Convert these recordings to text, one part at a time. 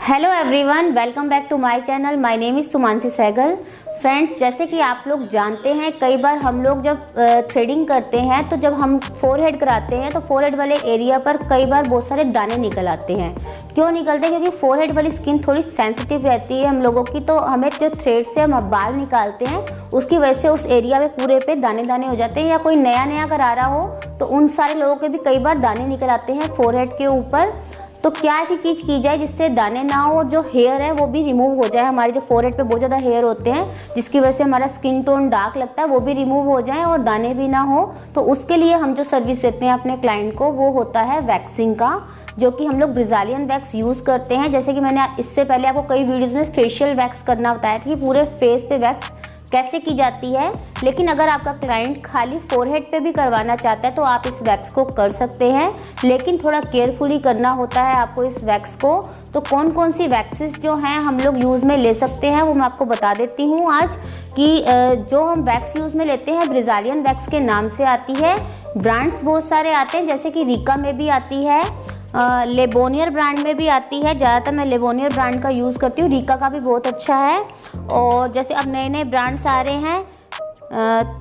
Hello everyone, welcome back to my channel. My name is Sumanasi Sehgal. Friends, जैसे कि आप लोग जानते हैं, कई बार हम लोग जब थ्रेडिंग करते हैं तो जब हम फोरहेड कराते हैं तो फोरहेड वाले एरिया पर कई बार बहुत सारे दाने निकल आते हैं। क्यों निकलते हैं? क्योंकि फोरहेड वाली स्किन थोड़ी सेंसिटिव रहती है हम लोगों की, तो हमें जो थ्रेड से हम बाल निकालते हैं उसकी वजह से उस एरिया में पूरे पे दाने दाने हो जाते हैं। या कोई नया करा रहा हो तो उन सारे लोगों के भी कई बार दाने निकल आते हैं फोरहेड के ऊपर। तो क्या ऐसी चीज़ की जाए जिससे दाने ना हो और जो हेयर है वो भी रिमूव हो जाए। हमारे जो फोरहेड पे बहुत ज़्यादा हेयर होते हैं जिसकी वजह से हमारा स्किन टोन डार्क लगता है, वो भी रिमूव हो जाए और दाने भी ना हो। तो उसके लिए हम जो सर्विस देते हैं अपने क्लाइंट को वो होता है वैक्सिंग का, जो कि हम लोग ब्रिज़ालियन वैक्स यूज़ करते हैं। जैसे कि मैंने इससे पहले आपको कई वीडियोज़ में फेशियल वैक्स करना बताया था कि पूरे फेस पे वैक्स कैसे की जाती है। लेकिन अगर आपका क्लाइंट खाली फोरहेड पे भी करवाना चाहता है तो आप इस वैक्स को कर सकते हैं, लेकिन थोड़ा केयरफुली करना होता है आपको इस वैक्स को। तो कौन कौन सी वैक्सेस जो हैं हम लोग यूज़ में ले सकते हैं वो मैं आपको बता देती हूँ आज। कि जो हम वैक्स यूज़ में लेते हैं ब्रिज़ालियन वैक्स के नाम से आती है। ब्रांड्स बहुत सारे आते हैं, जैसे कि रिका में भी आती है, लेबोनियर ब्रांड में भी आती है। ज़्यादातर मैं लेबोनियर ब्रांड का यूज़ करती हूँ, रिका का भी बहुत अच्छा है। और जैसे अब नए नए ब्रांड्स आ रहे हैं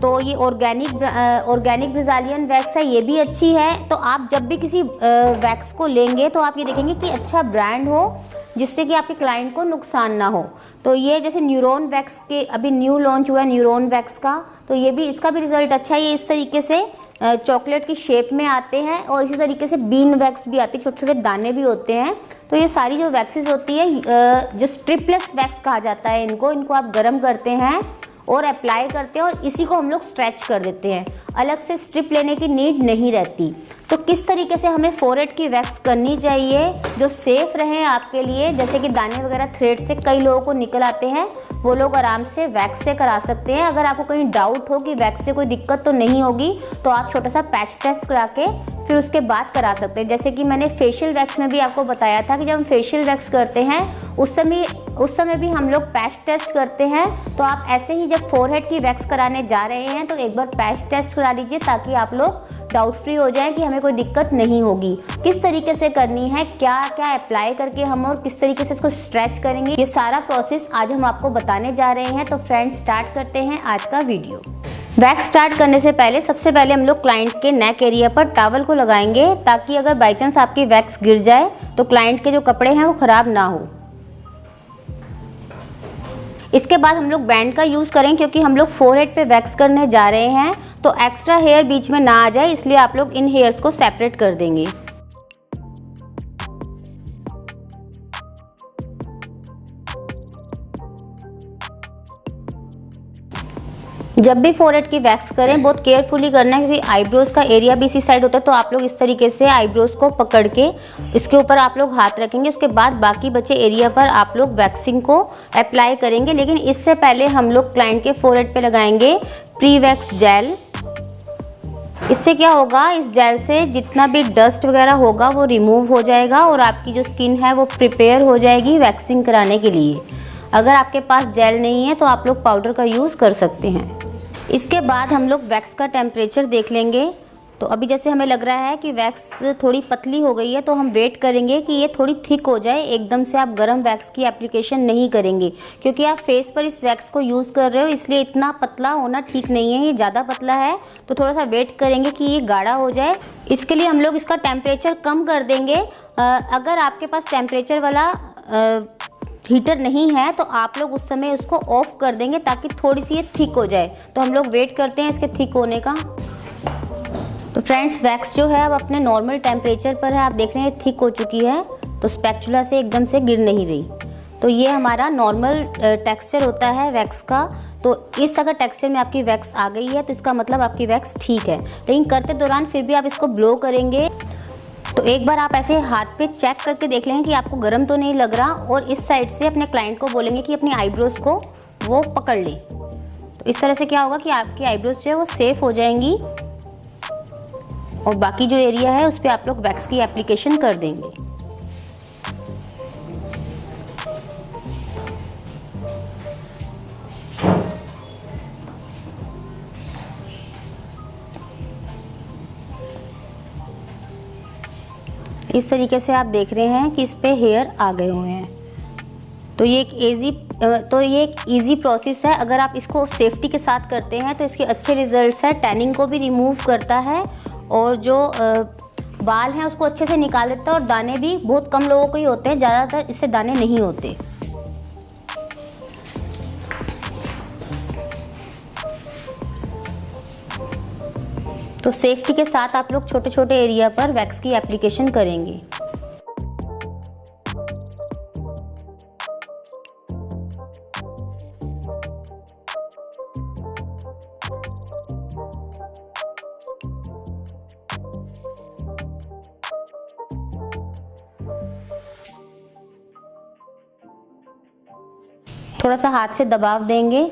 तो ये ऑर्गेनिक ब्रिज़ालियन वैक्स है, ये भी अच्छी है। तो आप जब भी किसी वैक्स को लेंगे तो आप ये देखेंगे कि अच्छा ब्रांड हो जिससे कि आपके क्लाइंट को नुकसान ना हो। तो ये जैसे न्यूरॉन वैक्स के अभी न्यू लॉन्च हुआ है न्यूरॉन वैक्स का, तो ये भी इसका भी रिज़ल्ट अच्छा है। ये इस तरीके से चॉकलेट की शेप में आते हैं और इसी तरीके से बीन वैक्स भी आती है, छोटे छोटे दाने भी होते हैं। तो ये सारी जो वैक्सेस होती है जो स्ट्रिपलेस वैक्स कहा जाता है इनको आप गर्म करते हैं और अप्लाई करते हैं और इसी को हम लोग स्ट्रेच कर देते हैं। अलग से स्ट्रिप लेने की नीड नहीं रहती। तो किस तरीके से हमें फोरहेड की वैक्स करनी चाहिए जो सेफ़ रहे आपके लिए, जैसे कि दाने वगैरह थ्रेड से कई लोगों को निकल आते हैं, वो लोग आराम से वैक्स से करा सकते हैं। अगर आपको कहीं डाउट हो कि वैक्स से कोई दिक्कत तो नहीं होगी तो आप छोटा सा पैच टेस्ट करा के फिर उसके बाद करा सकते हैं। जैसे कि मैंने फेशियल वैक्स में भी आपको बताया था कि जब हम फेशियल वैक्स करते हैं उस समय भी हम लोग पैच टेस्ट करते हैं। तो आप ऐसे ही जब फोरहेड की वैक्स कराने जा रहे हैं तो एक बार पैच टेस्ट करा लीजिए ताकि आप लोग डाउट फ्री हो जाएं कि हमें कोई दिक्कत नहीं होगी। किस तरीके से करनी है, क्या क्या अप्लाई करके हम और किस तरीके से इसको स्ट्रेच करेंगे, ये सारा प्रोसेस आज हम आपको बताने जा रहे हैं। तो फ्रेंड्स, स्टार्ट करते हैं आज का वीडियो। वैक्स स्टार्ट करने से पहले सबसे पहले हम लोग क्लाइंट के नेक एरिया पर टॉवल को लगाएंगे ताकि अगर बाई चांस आपकी वैक्स गिर जाए तो क्लाइंट के जो कपड़े हैं वो ख़राब ना हो। इसके बाद हम लोग बैंड का यूज़ करें क्योंकि हम लोग फोरहेड पे वैक्स करने जा रहे हैं तो एक्स्ट्रा हेयर बीच में ना आ जाए, इसलिए आप लोग इन हेयर्स को सेपरेट कर देंगे। जब भी फोरहेड की वैक्स करें बहुत केयरफुली करना है क्योंकि आईब्रोज़ का एरिया भी इसी साइड होता है। तो आप लोग इस तरीके से आईब्रोज़ को पकड़ के इसके ऊपर आप लोग हाथ रखेंगे, उसके बाद बाकी बचे एरिया पर आप लोग वैक्सिंग को अप्लाई करेंगे। लेकिन इससे पहले हम लोग क्लाइंट के फोरहेड पे लगाएंगे प्री वैक्स जेल। इससे क्या होगा, इस जेल से जितना भी डस्ट वगैरह होगा वो रिमूव हो जाएगा और आपकी जो स्किन है वो प्रिपेयर हो जाएगी वैक्सिंग कराने के लिए। अगर आपके पास जेल नहीं है तो आप लोग पाउडर का यूज़ कर सकते हैं। इसके बाद हम लोग वैक्स का टेम्परेचर देख लेंगे। तो अभी जैसे हमें लग रहा है कि वैक्स थोड़ी पतली हो गई है तो हम वेट करेंगे कि ये थोड़ी थिक हो जाए। एकदम से आप गर्म वैक्स की एप्लीकेशन नहीं करेंगे क्योंकि आप फेस पर इस वैक्स को यूज़ कर रहे हो, इसलिए इतना पतला होना ठीक नहीं है। ये ज़्यादा पतला है तो थोड़ा सा वेट करेंगे कि ये गाढ़ा हो जाए। इसके लिए हम लोग इसका टेम्परेचर कम कर देंगे। अगर आपके पास टेम्परेचर वाला हीटर नहीं है तो आप लोग उस समय उसको ऑफ कर देंगे ताकि थोड़ी सी ये थिक हो जाए। तो हम लोग वेट करते हैं इसके थिक होने का। तो फ्रेंड्स, वैक्स जो है अब अपने नॉर्मल टेम्परेचर पर है, आप देख रहे हैं थिक हो चुकी है तो स्पैचुला से एकदम से गिर नहीं रही। तो ये हमारा नॉर्मल टेक्सचर होता है वैक्स का। तो इस अगर टेक्सचर में आपकी वैक्स आ गई है तो इसका मतलब आपकी वैक्स ठीक है। लेकिन करते दौरान फिर भी आप इसको ब्लो करेंगे तो एक बार आप ऐसे हाथ पे चेक करके देख लेंगे कि आपको गर्म तो नहीं लग रहा और इस साइड से अपने क्लाइंट को बोलेंगे कि अपनी आईब्रोज़ को वो पकड़ ले। तो इस तरह से क्या होगा कि आपकी आईब्रोज़ जो है वो सेफ़ हो जाएंगी और बाकी जो एरिया है उस पर आप लोग वैक्स की एप्लीकेशन कर देंगे। इस तरीके से आप देख रहे हैं कि इस पे हेयर आ गए हुए हैं। तो ये एक इजी प्रोसेस है। अगर आप इसको सेफ्टी के साथ करते हैं तो इसके अच्छे रिजल्ट्स हैं। टैनिंग को भी रिमूव करता है और जो बाल हैं उसको अच्छे से निकाल देता है, और दाने भी बहुत कम लोगों को ही होते हैं, ज़्यादातर इससे दाने नहीं होते। तो सेफ्टी के साथ आप लोग छोटे छोटे एरिया पर वैक्स की एप्लीकेशन करेंगे। थोड़ा सा हाथ से दबाव देंगे।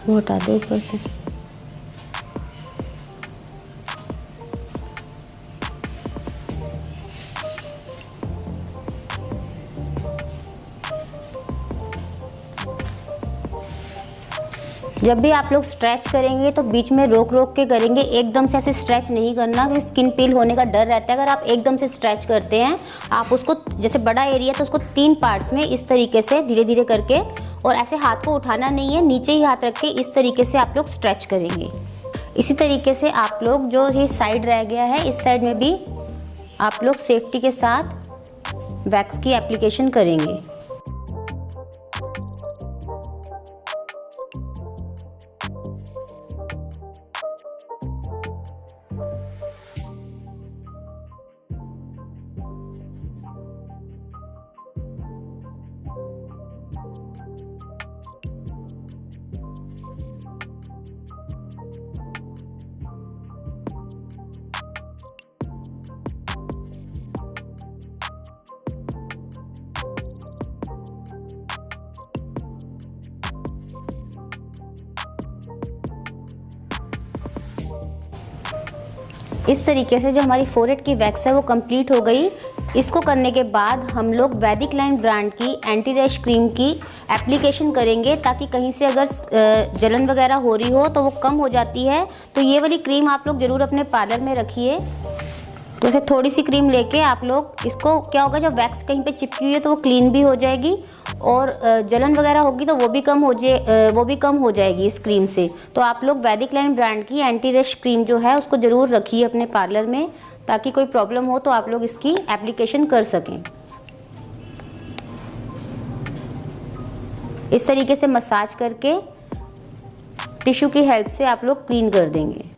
वो हटा दो ऊपर से। जब भी आप लोग स्ट्रेच करेंगे तो बीच में रोक रोक के करेंगे, एकदम से ऐसे स्ट्रेच नहीं करना कि स्किन पील होने का डर रहता है। अगर आप एकदम से स्ट्रेच करते हैं, आप उसको जैसे बड़ा एरिया तो उसको 3 पार्ट्स में इस तरीके से धीरे धीरे करके, और ऐसे हाथ को उठाना नहीं है, नीचे ही हाथ रख के इस तरीके से आप लोग स्ट्रेच करेंगे। इसी तरीके से आप लोग जो ये साइड रह गया है, इस साइड में भी आप लोग सेफ्टी के साथ वैक्स की एप्लीकेशन करेंगे। इस तरीके से जो हमारी फोरहेड की वैक्स है वो कंप्लीट हो गई। इसको करने के बाद हम लोग वैदिक लाइन ब्रांड की एंटी रैश क्रीम की एप्लीकेशन करेंगे, ताकि कहीं से अगर जलन वगैरह हो रही हो तो वो कम हो जाती है। तो ये वाली क्रीम आप लोग ज़रूर अपने पार्लर में रखिए। तो ऐसे थोड़ी सी क्रीम लेके आप लोग इसको, क्या होगा जब वैक्स कहीं पे चिपकी हुई है तो वो क्लीन भी हो जाएगी, और जलन वगैरह होगी तो वो भी कम हो जाएगी इस क्रीम से। तो आप लोग वैदिक लाइन ब्रांड की एंटी रैश क्रीम जो है उसको ज़रूर रखिए अपने पार्लर में, ताकि कोई प्रॉब्लम हो तो आप लोग इसकी एप्लीकेशन कर सकें। इस तरीके से मसाज करके टिश्यू की हेल्प से आप लोग क्लीन कर देंगे।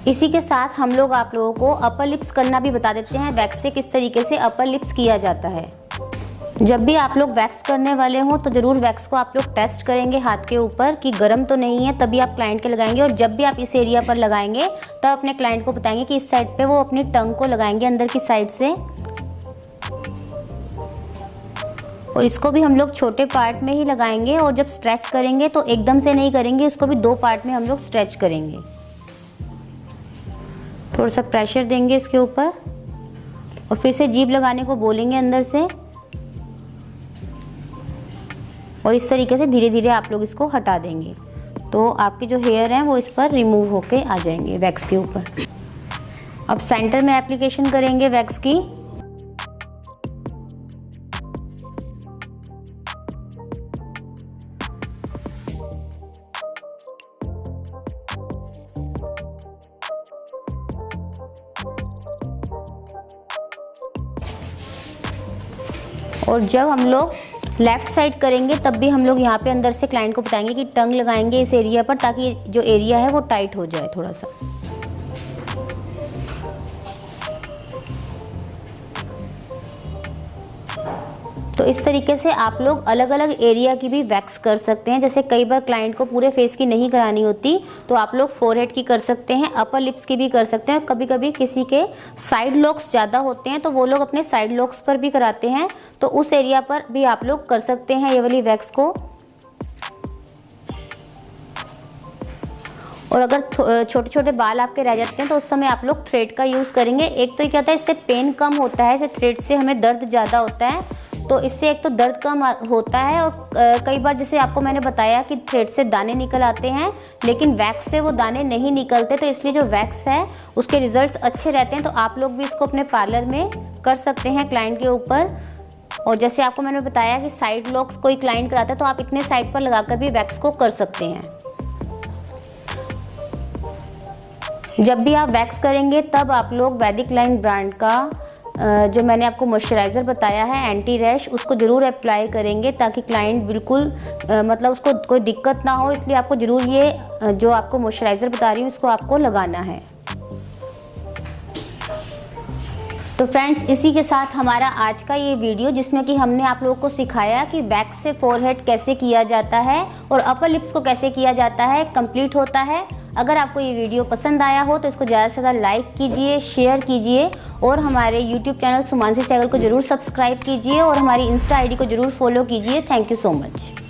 इसी के साथ हम लोग आप लोगों को अपर लिप्स करना भी बता देते हैं, वैक्स से किस तरीके से अपर लिप्स किया जाता है। जब भी आप लोग वैक्स करने वाले हों तो ज़रूर वैक्स को आप लोग टेस्ट करेंगे हाथ के ऊपर कि गर्म तो नहीं है, तभी आप क्लाइंट के लगाएंगे। और जब भी आप इस एरिया पर लगाएंगे तब अपने क्लाइंट को बताएंगे कि इस साइड पे वो अपनी टंग को लगाएंगे अंदर की साइड से। और इसको भी हम लोग छोटे पार्ट में ही लगाएंगे, और जब स्ट्रेच करेंगे तो एकदम से नहीं करेंगे, इसको भी 2 पार्ट में हम लोग स्ट्रेच करेंगे। थोड़ा सा प्रेशर देंगे इसके ऊपर और फिर से जीभ लगाने को बोलेंगे अंदर से, और इस तरीके से धीरे धीरे आप लोग इसको हटा देंगे। तो आपके जो हेयर हैं वो इस पर रिमूव होके आ जाएंगे वैक्स के ऊपर। अब सेंटर में एप्लीकेशन करेंगे वैक्स की। और जब हम लोग लेफ़्ट साइड करेंगे तब भी हम लोग यहाँ पे अंदर से क्लाइंट को बताएंगे कि टंग लगाएंगे इस एरिया पर, ताकि जो एरिया है वो टाइट हो जाए थोड़ा सा। तो इस तरीके से आप लोग अलग अलग एरिया की भी वैक्स कर सकते हैं। जैसे कई बार क्लाइंट को पूरे फेस की नहीं करानी होती तो आप लोग फोरहेड की कर सकते हैं, अपर लिप्स की भी कर सकते हैं। कभी कभी किसी के साइड लॉक्स ज़्यादा होते हैं तो वो लोग अपने साइड लॉक्स पर भी कराते हैं, तो उस एरिया पर भी आप लोग कर सकते हैं ये वाली वैक्स को। और अगर छोटे छोटे बाल आपके रह जाते हैं तो उस समय आप लोग थ्रेड का यूज़ करेंगे। एक तो ये क्या होता है, इससे पेन कम होता है, इसे थ्रेड से हमें दर्द ज़्यादा होता है, तो इससे एक तो दर्द कम होता है। और कई बार जैसे आपको मैंने बताया कि थ्रेड से दाने निकल आते हैं लेकिन वैक्स से वो दाने नहीं निकलते, तो इसलिए जो वैक्स है उसके रिजल्ट्स अच्छे रहते हैं। तो आप लोग भी इसको अपने पार्लर में कर सकते हैं क्लाइंट के ऊपर। और जैसे आपको मैंने बताया कि साइड लॉक्स कोई क्लाइंट कराता है तो आप इतने साइड पर लगाकर भी वैक्स को कर सकते हैं। जब भी आप वैक्स करेंगे तब आप लोग वैदिक लाइन ब्रांड का जो मैंने आपको मॉइस्चराइज़र बताया है एंटी रैश, उसको ज़रूर अप्लाई करेंगे ताकि क्लाइंट बिल्कुल मतलब उसको कोई दिक्कत ना हो। इसलिए आपको ज़रूर ये जो आपको मॉइस्चराइज़र बता रही हूँ इसको आपको लगाना है। तो फ्रेंड्स, इसी के साथ हमारा आज का ये वीडियो, जिसमें कि हमने आप लोगों को सिखाया कि वैक्स से फोरहेड कैसे किया जाता है और अपर लिप्स को कैसे किया जाता है, कंप्लीट होता है। अगर आपको ये वीडियो पसंद आया हो तो इसको ज़्यादा से ज़्यादा लाइक कीजिए, शेयर कीजिए और हमारे यूट्यूब चैनल सुमानसी सहगल को ज़रूर सब्सक्राइब कीजिए और हमारी इंस्टा आईडी को ज़रूर फॉलो कीजिए। Thank you so much.